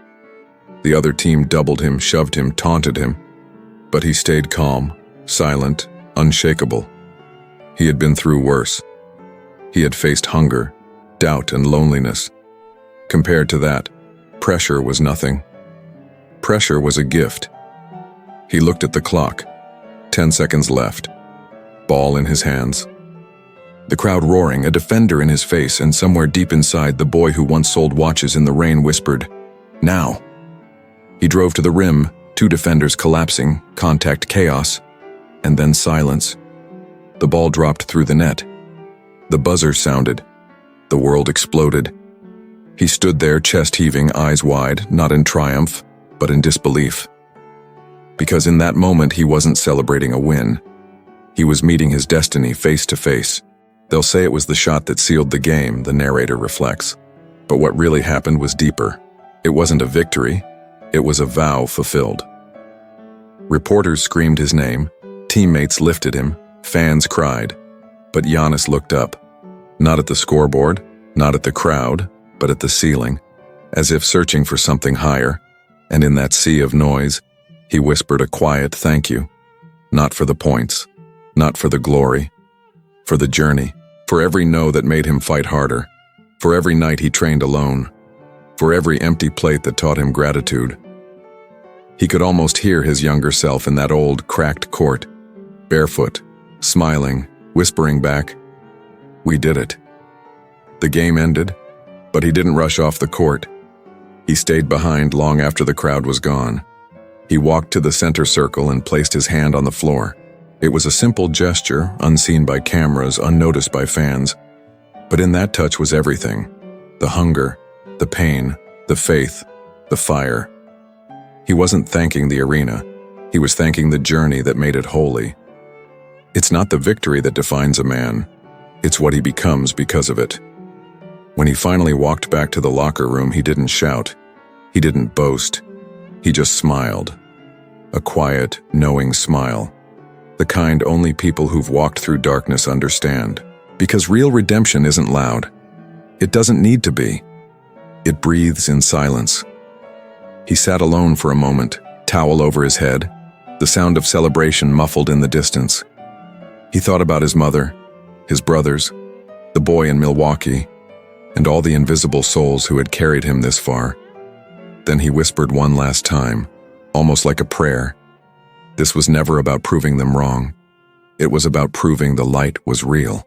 The other team doubled him, shoved him, taunted him, but he stayed calm, silent, unshakable. He had been through worse. He had faced hunger, doubt, and loneliness. Compared to that, pressure was nothing. Pressure was a gift. He looked at the clock. 10 seconds left. Ball in his hands. The crowd roaring, a defender in his face, and somewhere deep inside, the boy who once sold watches in the rain whispered, "Now." He drove to the rim, 2 defenders collapsing, contact chaos, and then silence. The ball dropped through the net. The buzzer sounded. The world exploded. He stood there, chest heaving, eyes wide, not in triumph, but in disbelief. Because in that moment, he wasn't celebrating a win. He was meeting his destiny face to face. They'll say it was the shot that sealed the game, the narrator reflects. But what really happened was deeper. It wasn't a victory. It was a vow fulfilled. Reporters screamed his name. Teammates lifted him. Fans cried. But Giannis looked up. Not at the scoreboard, not at the crowd, but at the ceiling, as if searching for something higher. And in that sea of noise, he whispered a quiet thank you. Not for the points, not for the glory, for the journey, for every no that made him fight harder, for every night he trained alone, for every empty plate that taught him gratitude. He could almost hear his younger self in that old, cracked court, barefoot, smiling, whispering back, "We did it." The game ended, but he didn't rush off the court. He stayed behind long after the crowd was gone. He walked to the center circle and placed his hand on the floor. It was a simple gesture, unseen by cameras, unnoticed by fans. But in that touch was everything. The hunger, the pain, the faith, the fire. He wasn't thanking the arena. He was thanking the journey that made it holy. It's not the victory that defines a man. It's what he becomes because of it. When he finally walked back to the locker room, he didn't shout. He didn't boast. He just smiled. A quiet, knowing smile. The kind only people who've walked through darkness understand. Because real redemption isn't loud. It doesn't need to be. It breathes in silence. He sat alone for a moment, towel over his head, the sound of celebration muffled in the distance. He thought about his mother, his brothers, the boy in Milwaukee, and all the invisible souls who had carried him this far. Then he whispered one last time, almost like a prayer. This was never about proving them wrong. It was about proving the light was real.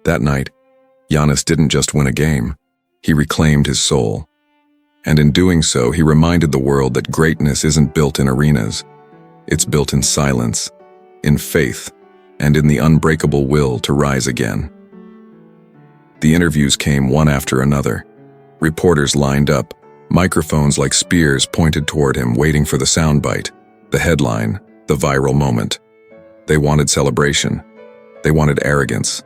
That night, Giannis didn't just win a game. He reclaimed his soul. And in doing so, he reminded the world that greatness isn't built in arenas. It's built in silence, in faith, and in the unbreakable will to rise again. The interviews came one after another. Reporters lined up, microphones like spears pointed toward him, waiting for the soundbite, the headline, the viral moment. They wanted celebration. They wanted arrogance.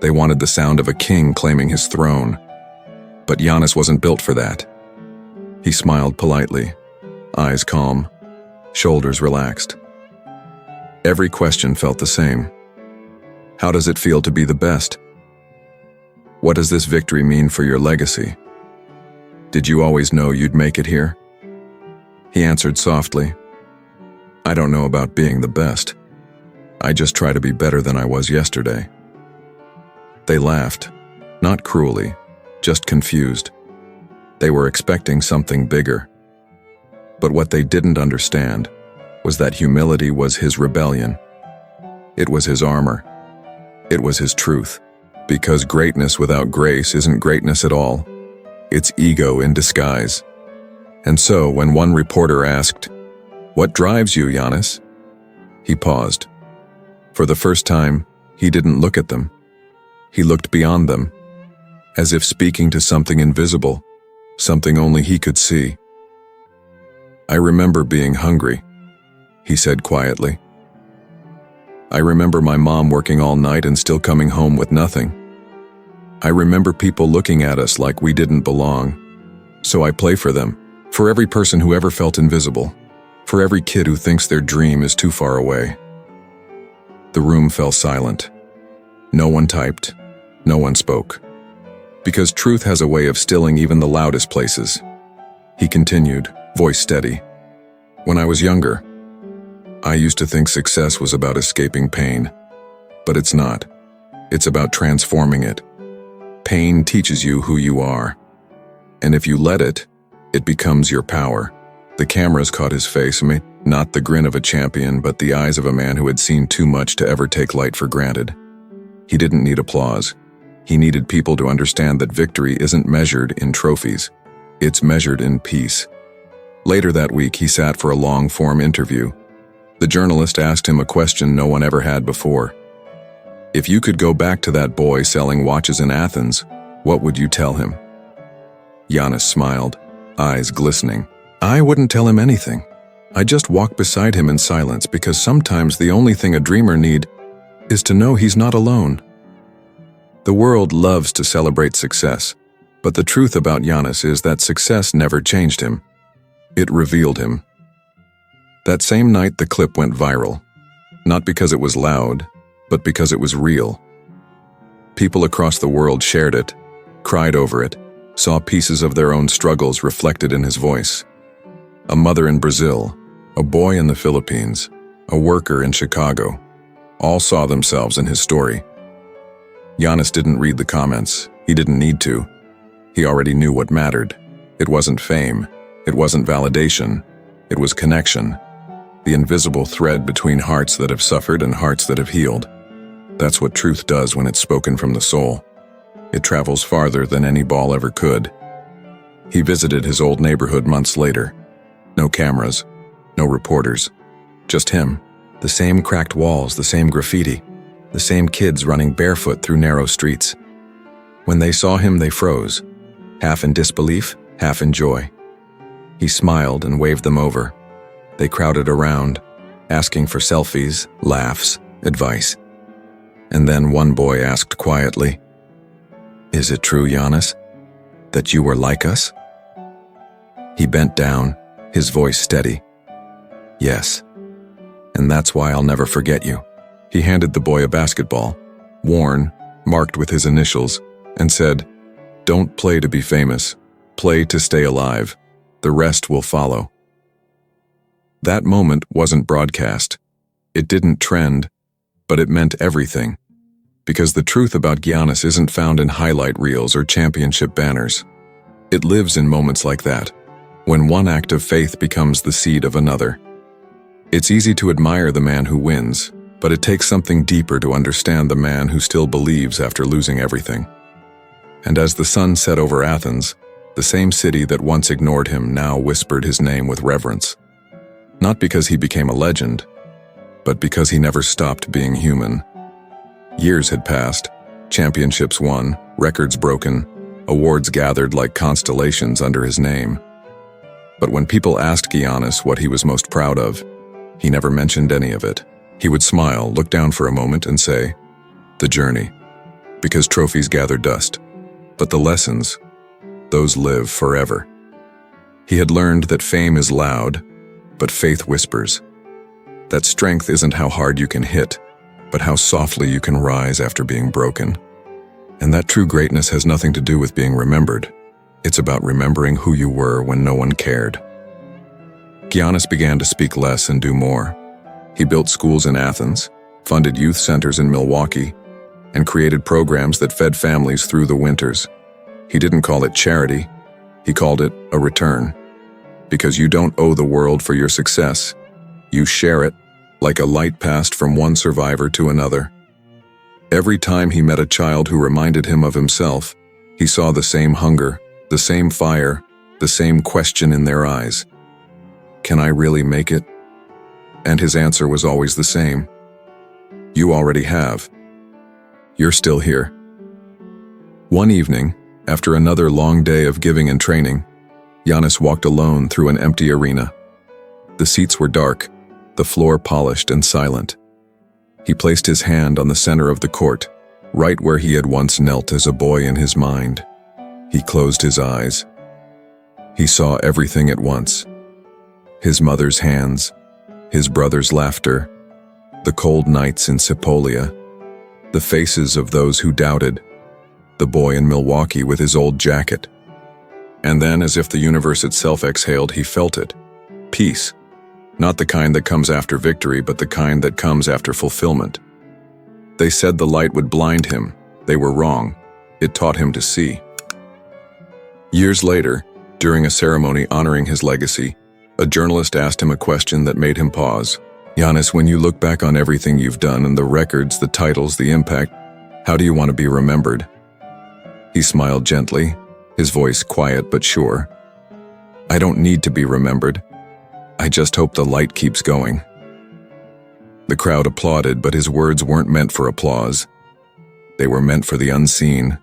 They wanted the sound of a king claiming his throne. But Giannis wasn't built for that. He smiled politely, eyes calm, shoulders relaxed. Every question felt the same. How does it feel to be the best? What does this victory mean for your legacy? Did you always know you'd make it here? He answered softly, I don't know about being the best. I just try to be better than I was yesterday. They laughed, not cruelly, just confused. They were expecting something bigger. But what they didn't understand was that humility was his rebellion. It was his armor. It was his truth. Because greatness without grace isn't greatness at all. It's ego in disguise. And so, when one reporter asked, "What drives you, Giannis?" he paused. For the first time, he didn't look at them. He looked beyond them, as if speaking to something invisible, something only he could see. I remember being hungry, he said quietly. I remember my mom working all night and still coming home with nothing. I remember people looking at us like we didn't belong. So I play for them, for every person who ever felt invisible, for every kid who thinks their dream is too far away. The room fell silent. No one typed. No one spoke. Because truth has a way of stilling even the loudest places. He continued, voice steady. When I was younger, I used to think success was about escaping pain. But it's not. It's about transforming it. Pain teaches you who you are. And if you let it, it becomes your power. The cameras caught his face, not the grin of a champion, but the eyes of a man who had seen too much to ever take light for granted. He didn't need applause. He needed people to understand that victory isn't measured in trophies. It's measured in peace. Later that week, he sat for a long-form interview. The journalist asked him a question no one ever had before. If you could go back to that boy selling watches in Athens, what would you tell him? Giannis smiled, eyes glistening. I wouldn't tell him anything. I'd just walk beside him in silence, because sometimes the only thing a dreamer needs is to know he's not alone. The world loves to celebrate success, but the truth about Giannis is that success never changed him. It revealed him. That same night, the clip went viral. Not because it was loud, but because it was real. People across the world shared it, cried over it, saw pieces of their own struggles reflected in his voice. A mother in Brazil, a boy in the Philippines, a worker in Chicago, all saw themselves in his story. Giannis didn't read the comments. He didn't need to. He already knew what mattered. It wasn't fame. It wasn't validation. It was connection. The invisible thread between hearts that have suffered and hearts that have healed. That's what truth does when it's spoken from the soul. It travels farther than any ball ever could. He visited his old neighborhood months later. No cameras, no reporters, just him. The same cracked walls, the same graffiti, the same kids running barefoot through narrow streets. When they saw him, they froze, half in disbelief, half in joy. He smiled and waved them over. They crowded around, asking for selfies, laughs, advice. And then one boy asked quietly, "Is it true, Giannis, that you were like us?" He bent down, his voice steady. "Yes, and that's why I'll never forget you." He handed the boy a basketball, worn, marked with his initials, and said, "Don't play to be famous. Play to stay alive. The rest will follow." That moment wasn't broadcast. It didn't trend, but it meant everything. Because the truth about Giannis isn't found in highlight reels or championship banners. It lives in moments like that, when one act of faith becomes the seed of another. It's easy to admire the man who wins, but it takes something deeper to understand the man who still believes after losing everything. And as the sun set over Athens, the same city that once ignored him now whispered his name with reverence. Not because he became a legend, but because he never stopped being human. Years had passed, championships won, records broken, awards gathered like constellations under his name. But when people asked Giannis what he was most proud of, he never mentioned any of it. He would smile, look down for a moment, and say, "The journey." Because trophies gather dust. But the lessons, those live forever. He had learned that fame is loud, but faith whispers. That strength isn't how hard you can hit, but how softly you can rise after being broken. And that true greatness has nothing to do with being remembered. It's about remembering who you were when no one cared. Giannis began to speak less and do more. He built schools in Athens, funded youth centers in Milwaukee, and created programs that fed families through the winters. He didn't call it charity. He called it a return. Because you don't owe the world for your success. You share it, like a light passed from one survivor to another. Every time he met a child who reminded him of himself, he saw the same hunger, the same fire, the same question in their eyes. Can I really make it? And his answer was always the same. You already have. You're still here. One evening, after another long day of giving and training, Giannis walked alone through an empty arena. The seats were dark, the floor polished and silent. He placed his hand on the center of the court, right where he had once knelt as a boy in his mind. He closed his eyes. He saw everything at once. His mother's hands, his brother's laughter, The cold nights in Cipolla, the faces of those who doubted, the boy in Milwaukee with his old jacket. And then, as if the universe itself exhaled, he felt it. Peace. Not the kind that comes after victory, but the kind that comes after fulfillment. They said the light would blind him. They were wrong. It taught him to see. Years later, during a ceremony honoring his legacy, a journalist asked him a question that made him pause. Giannis, when you look back on everything you've done and the records, the titles, the impact, how do you want to be remembered? He smiled gently, his voice quiet but sure. I don't need to be remembered. I just hope the light keeps going. The crowd applauded, but his words weren't meant for applause. They were meant for the unseen,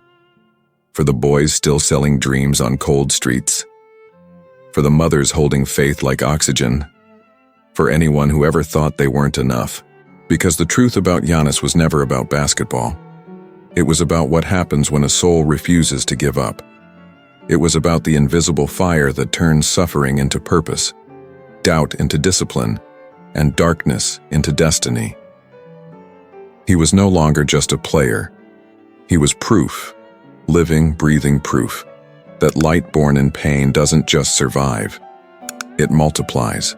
for the boys still selling dreams on cold streets, for the mothers holding faith like oxygen, for anyone who ever thought they weren't enough. Because the truth about Giannis was never about basketball. It was about what happens when a soul refuses to give up. It was about the invisible fire that turns suffering into purpose, doubt into discipline, and darkness into destiny. He was no longer just a player. He was proof, living, breathing proof, that light born in pain doesn't just survive, it multiplies.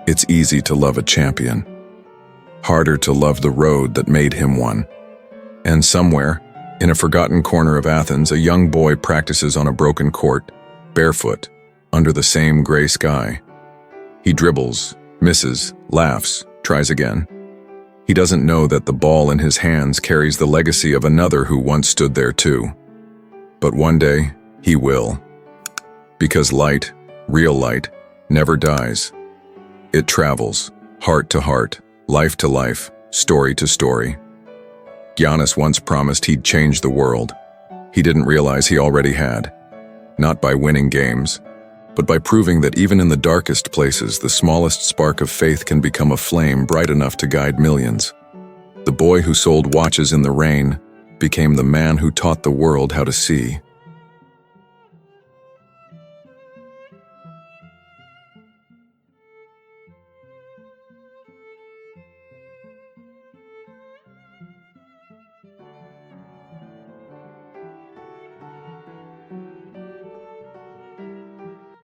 It's easy to love a champion, harder to love the road that made him one. And somewhere, in a forgotten corner of Athens, a young boy practices on a broken court, barefoot, under the same gray sky. He dribbles, misses, laughs, tries again. He doesn't know that the ball in his hands carries the legacy of another who once stood there too. But one day, he will. Because light, real light, never dies. It travels, heart to heart, life to life, story to story. Giannis once promised he'd change the world. He didn't realize he already had. Not by winning games, but by proving that even in the darkest places, the smallest spark of faith can become a flame bright enough to guide millions. The boy who sold watches in the rain became the man who taught the world how to see.